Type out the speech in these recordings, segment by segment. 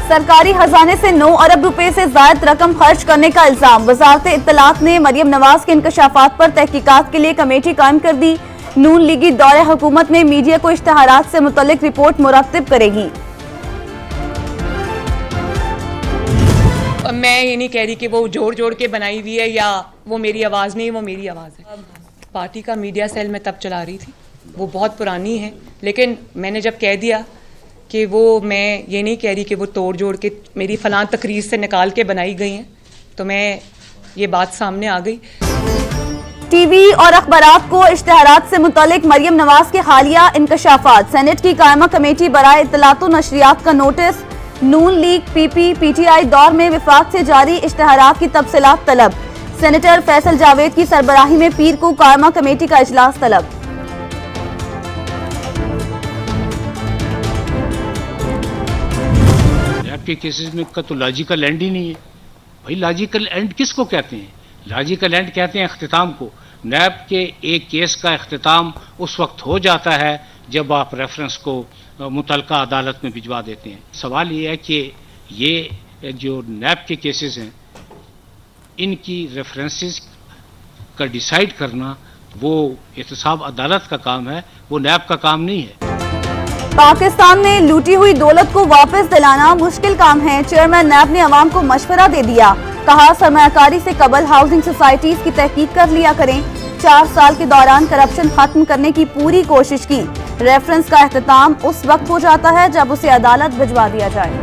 सरकारी खजाने से 9 अरब रुपए से ज्यादा रकम खर्च करने का इल्जाम। वजारत इत्तलात ने मरियम नवाज के इंकशाफात पर तहकीकात के लिए कमेटी कायम कर दी। नून लीगी दौरे हुकूमत में मीडिया को इश्तहारात से मुतल्लिक रिपोर्ट मुरत्तिब करेगी। मैं ये नहीं कह रही कि वो जोड़ जोड़ के बनाई हुई है या वो मेरी आवाज़ नहीं, वो मेरी आवाज़ है। पार्टी का मीडिया सेल मैं तब चला रही थी, वो बहुत पुरानी है, लेकिन मैंने जब कह दिया कि वो, मैं ये नहीं कह रही कि वो तोड़ जोड़ के मेरी फ़लाँ तकरीर से निकाल के बनाई गई हैं, तो मैं ये बात सामने आ गई। टीवी और अखबारात को इश्तहारात से मुतल्लिक मरियम नवाज के हालिया इंकशाफात। सेनेट की कायमा कमेटी बराए इत्तलात व नशरियात का नोटिस। नून लीग पीपी पीटीआई दौर में विफाक से जारी इश्तहारात की तफसीलात तलब। सेनेटर फैसल जावेद की सरबराही में पीर को कायमा कमेटी का इजलास तलब। के केसेस में का तो लॉजिकल एंड ही नहीं है। भाई लॉजिकल एंड किसको कहते हैं? लॉजिकल एंड कहते हैं अख्तिताम को। नैब के एक केस का अख्तिताम उस वक्त हो जाता है जब आप रेफरेंस को मुतलका अदालत में भिजवा देते हैं। सवाल ये है कि ये जो नैब के केसेस हैं, इनकी रेफरेंसेस का डिसाइड करना वो एहतसाब अदालत का काम है, वो नैब का काम नहीं है। पाकिस्तान में लूटी हुई दौलत को वापस दिलाना मुश्किल काम है। चेयरमैन नैब ने अवाम को मशवरा दे दिया। कहा, सरमायाकारी से कबल हाउसिंग सोसाइटीज की तहकीक कर लिया करें। 4 साल के दौरान करप्शन खत्म करने की पूरी कोशिश की। रेफरेंस का अख्तिताम उस वक्त हो जाता है जब उसे अदालत भिजवा दिया जाए।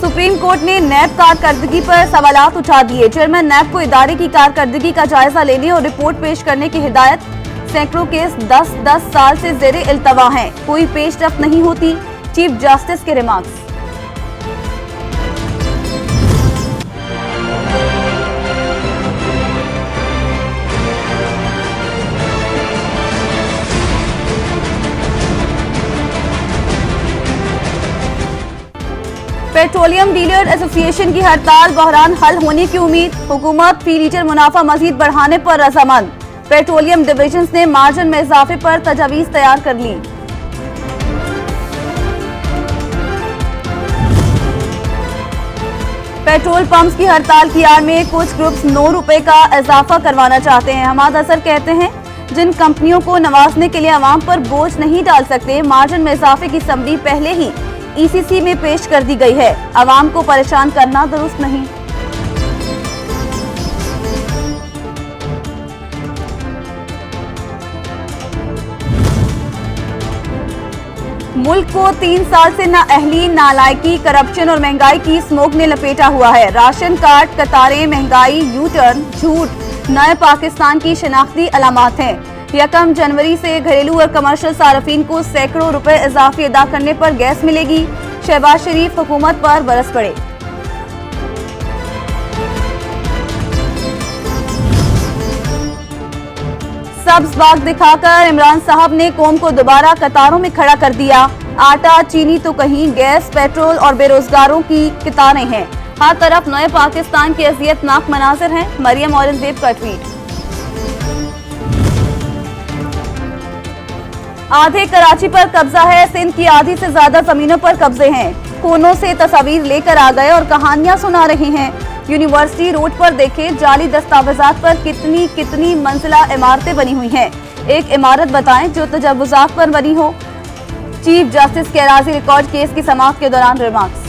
सुप्रीम कोर्ट ने नैब कारकर्दगी पर सवालात उठा दिए। चेयरमैन नैब को इदारे की कारकर्दगी का जायजा लेने और रिपोर्ट पेश करने की हिदायत। सैकड़ों केस 10-10 साल से ज़ेरे इल्तवा हैं, कोई पेशरफ्त नहीं होती। चीफ जस्टिस के रिमार्क्स। पेट्रोलियम डीलर एसोसिएशन की हड़ताल, बहरान हल होने की उम्मीद। हुकूमत फी लीटर मुनाफा मजीद बढ़ाने पर रजामंद। पेट्रोलियम डिविजन्स ने मार्जिन में इजाफे पर तजावीज तैयार कर ली। पेट्रोल पंप्स की हड़ताल की आड़ में कुछ ग्रुप्स 9 रुपए का इजाफा करवाना चाहते हैं। हमाद असर कहते हैं, जिन कंपनियों को नवाजने के लिए अवाम पर बोझ नहीं डाल सकते, मार्जिन में इजाफे की समरी पहले ही ईसीसी में पेश कर दी गई है। अवाम को परेशान करना दुरुस्त नहीं। मुल्क को 3 साल से नाअहली, नालायकी, करप्शन और महंगाई की स्मोक ने लपेटा हुआ है। राशन कार्ड, कतारें, महंगाई, यू टर्न, झूठ नए पाकिस्तान की शनाख्ती अलामात हैं। 1 जनवरी से घरेलू और कमर्शियल सार्फिन को सैकड़ों रुपए इजाफी अदा करने पर गैस मिलेगी। शहबाज शरीफ हुकूमत पर बरस पड़े। सब्ज बाग दिखाकर इमरान साहब ने कौम को दोबारा कतारों में खड़ा कर दिया। आटा, चीनी तो कहीं, गैस, पेट्रोल और बेरोजगारों की कतारें हैं। हर तरफ नए पाकिस्तान के अजियतनाक मनाजिर हैं। मरियम औरंगजेब का ट्वीट। आधे कराची पर कब्जा है, सिंध की आधी से ज्यादा जमीनों पर कब्जे हैं। कोनों से तस्वीर लेकर आ गए और कहानियां सुना रहे हैं। यूनिवर्सिटी रोड पर देखें, जाली दस्तावेजात पर कितनी कितनी मंजिला इमारतें बनी हुई हैं। एक इमारत बताएं जो तजव्वुजात पर बनी हो। चीफ जस्टिस के एराजी रिकॉर्ड केस की समाप्त के दौरान रिमार्क्स।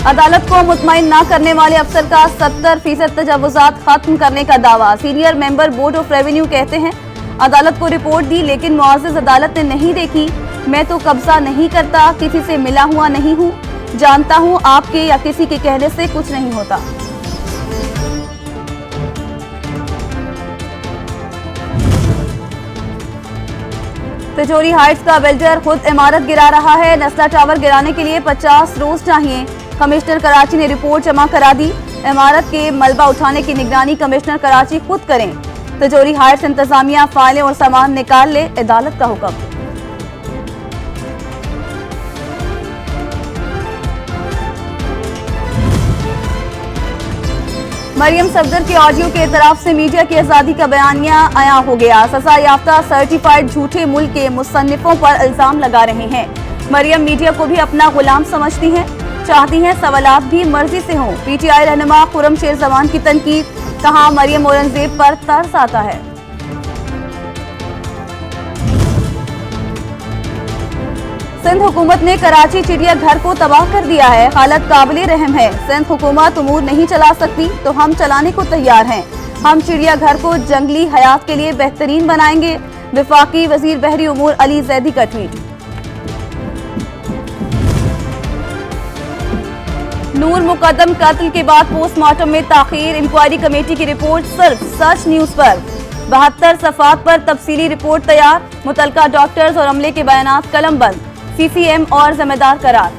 अदालत को मुतमईन न करने वाले अफसर का 70% तजव्वुजात खत्म करने का दावा। Senior member board of revenue कहते हैं, अदालत को रिपोर्ट दी लेकिन मुआज़िज़ अदालत ने नहीं देखी। मैं तो कब्जा नहीं करता, किसी से मिला हुआ नहीं हूँ, जानता हूँ आपके या किसी के कहने से कुछ नहीं होता। तिजोरी हाइट्स का बिल्डर खुद इमारत गिरा रहा है। नस्ला टावर गिराने के लिए 50 रोज चाहिए। कमिश्नर कराची ने रिपोर्ट जमा करा दी। इमारत के मलबा उठाने की निगरानी कमिश्नर कराची खुद करें। तिजोरी हाइट्स इंतजामिया फाइलें और सामान निकाल ले, अदालत का हुक्म। मरियम सफदर के ऑडियो के तरफ से मीडिया की आजादी का बयानिया आया हो गया। सजा याफ्ता सर्टिफाइड झूठे मुल्क के मुसन्निफों पर इल्जाम लगा रहे हैं। मरियम मीडिया को भी अपना गुलाम समझती हैं, चाहती हैं सवालात भी मर्जी से हों। पीटीआई रहनुमा खुर्रम शेर जमान की तनकीद, कहा मरियम औरंगजेब पर तरस आता है। सिंध हुकूमत ने कराची चिड़ियाघर को तबाह कर दिया है। हालत काबिल रहम है। सिंध हुकूमत उमूर नहीं चला सकती तो हम चलाने को तैयार हैं। हम चिड़ियाघर को जंगली हयात के लिए बेहतरीन बनाएंगे। वफाकी वजीर बहरी उमूर अली जैदी का ट्वीट। नूर मुकद्दम कत्ल के बाद पोस्टमार्टम में ताखीर। इंक्वायरी कमेटी की रिपोर्ट सिर्फ सच न्यूज पर। 72 सफात पर तफसीली रिपोर्ट तैयार। मुतलका डॉक्टर्स और अमले के बयानात कलमबंद। सीसीएम और जिम्मेदार करार।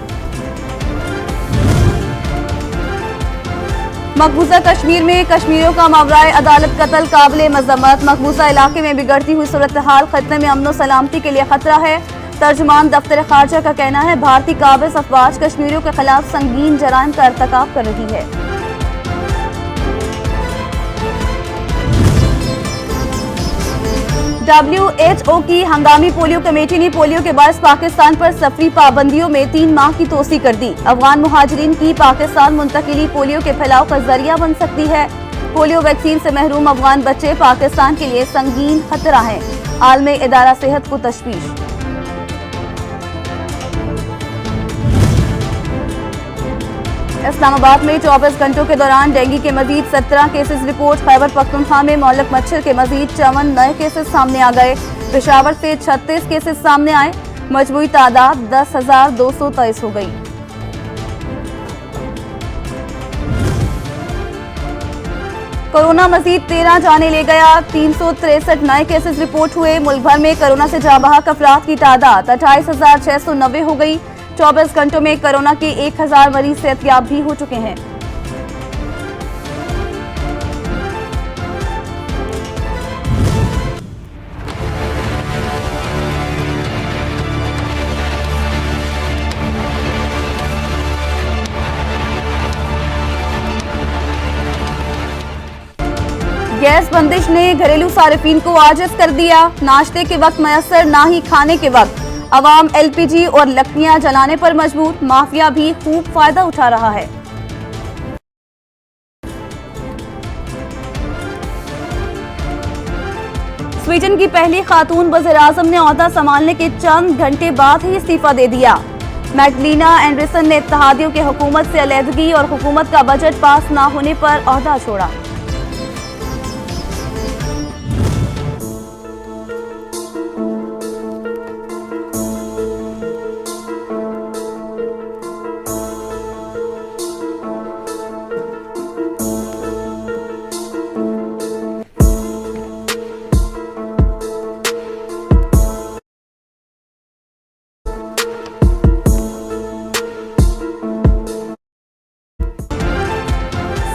मकबूजा कश्मीर में कश्मीरियों का मावराए अदालत कत्ल काबिल मजम्मत। मकबूजा इलाके में बिगड़ती हुई सूरत हाल खत्ते में अमन सलामती के लिए खतरा है। तर्जुमान दफ्तर खारजा का कहना है भारतीय काबिज अफवाज कश्मीरियों के खिलाफ संगीन जराइम का इर्तिकाब कर रही है। WHO की हंगामी पोलियो कमेटी ने पोलियो के बायस पाकिस्तान पर सफरी पाबंदियों में 3 माह की तोसी कर दी। अफगान मुहाजिरीन की पाकिस्तान मुंतकिली पोलियो के फैलाव का जरिया बन सकती है। पोलियो वैक्सीन से महरूम अफगान बच्चे पाकिस्तान के लिए संगीन खतरा है। आलमी इदारा सेहत को तशवीश। इस्लामाबाद में 24 घंटों के दौरान डेंगू के मजीद 17 केसेस रिपोर्ट। खैबर पख्तूनख्वा में मौलक मच्छर के मजीद 54 नए केसेस सामने आ गए। पेशावर से 36 केसेस सामने आए। मजमूई तादाद 10,223 हो गई। कोरोना मजीद 13 जाने ले गया। 363 नए केसेस रिपोर्ट हुए। मुल्क भर में कोरोना से जाबहक अफराद की तादाद 28,690 हो गई। 24 घंटों में कोरोना के 1000 मरीज सेहतयाब भी हो चुके हैं। गैस बंदिश ने घरेलू सारिफीन को आजिज कर दिया। नाश्ते के वक्त मयसर ना ही खाने के वक्त अवाम LPG और लकड़ियां जलाने पर मजबूर। माफिया भी खूब फायदा उठा रहा है। स्वीडन की पहली खातून वज़ीर-ए-आज़म ने ओहदा संभालने के चंद घंटे बाद ही इस्तीफा दे दिया। मैगडलेना एंडरसन ने इत्तेहादियों के हुकूमत से अलहदगी और हुकूमत का बजट पास न होने पर ओहदा छोड़ा।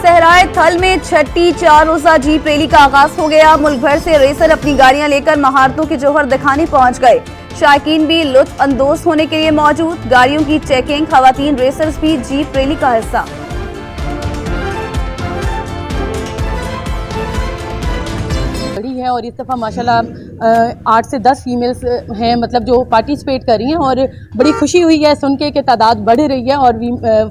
सहराए थल में छठी 4 रोजा जीप रैली का आगाज हो गया। मुल्क भर से रेसर अपनी गाड़ियां लेकर महारतों के जौहर दिखाने पहुंच गए। शायकीन भी लुत्फ अंदोज होने के लिए मौजूद। गाड़ियों की चेकिंग, खवातीन रेसर्स भी जीप रैली का हिस्सा। बड़ी है और इस दफ़ा माशाल्लाह 8 से 10 फीमेल्स हैं, मतलब जो पार्टिसिपेट कर रही हैं और बड़ी खुशी हुई है सुन के कि तादाद बढ़ रही है और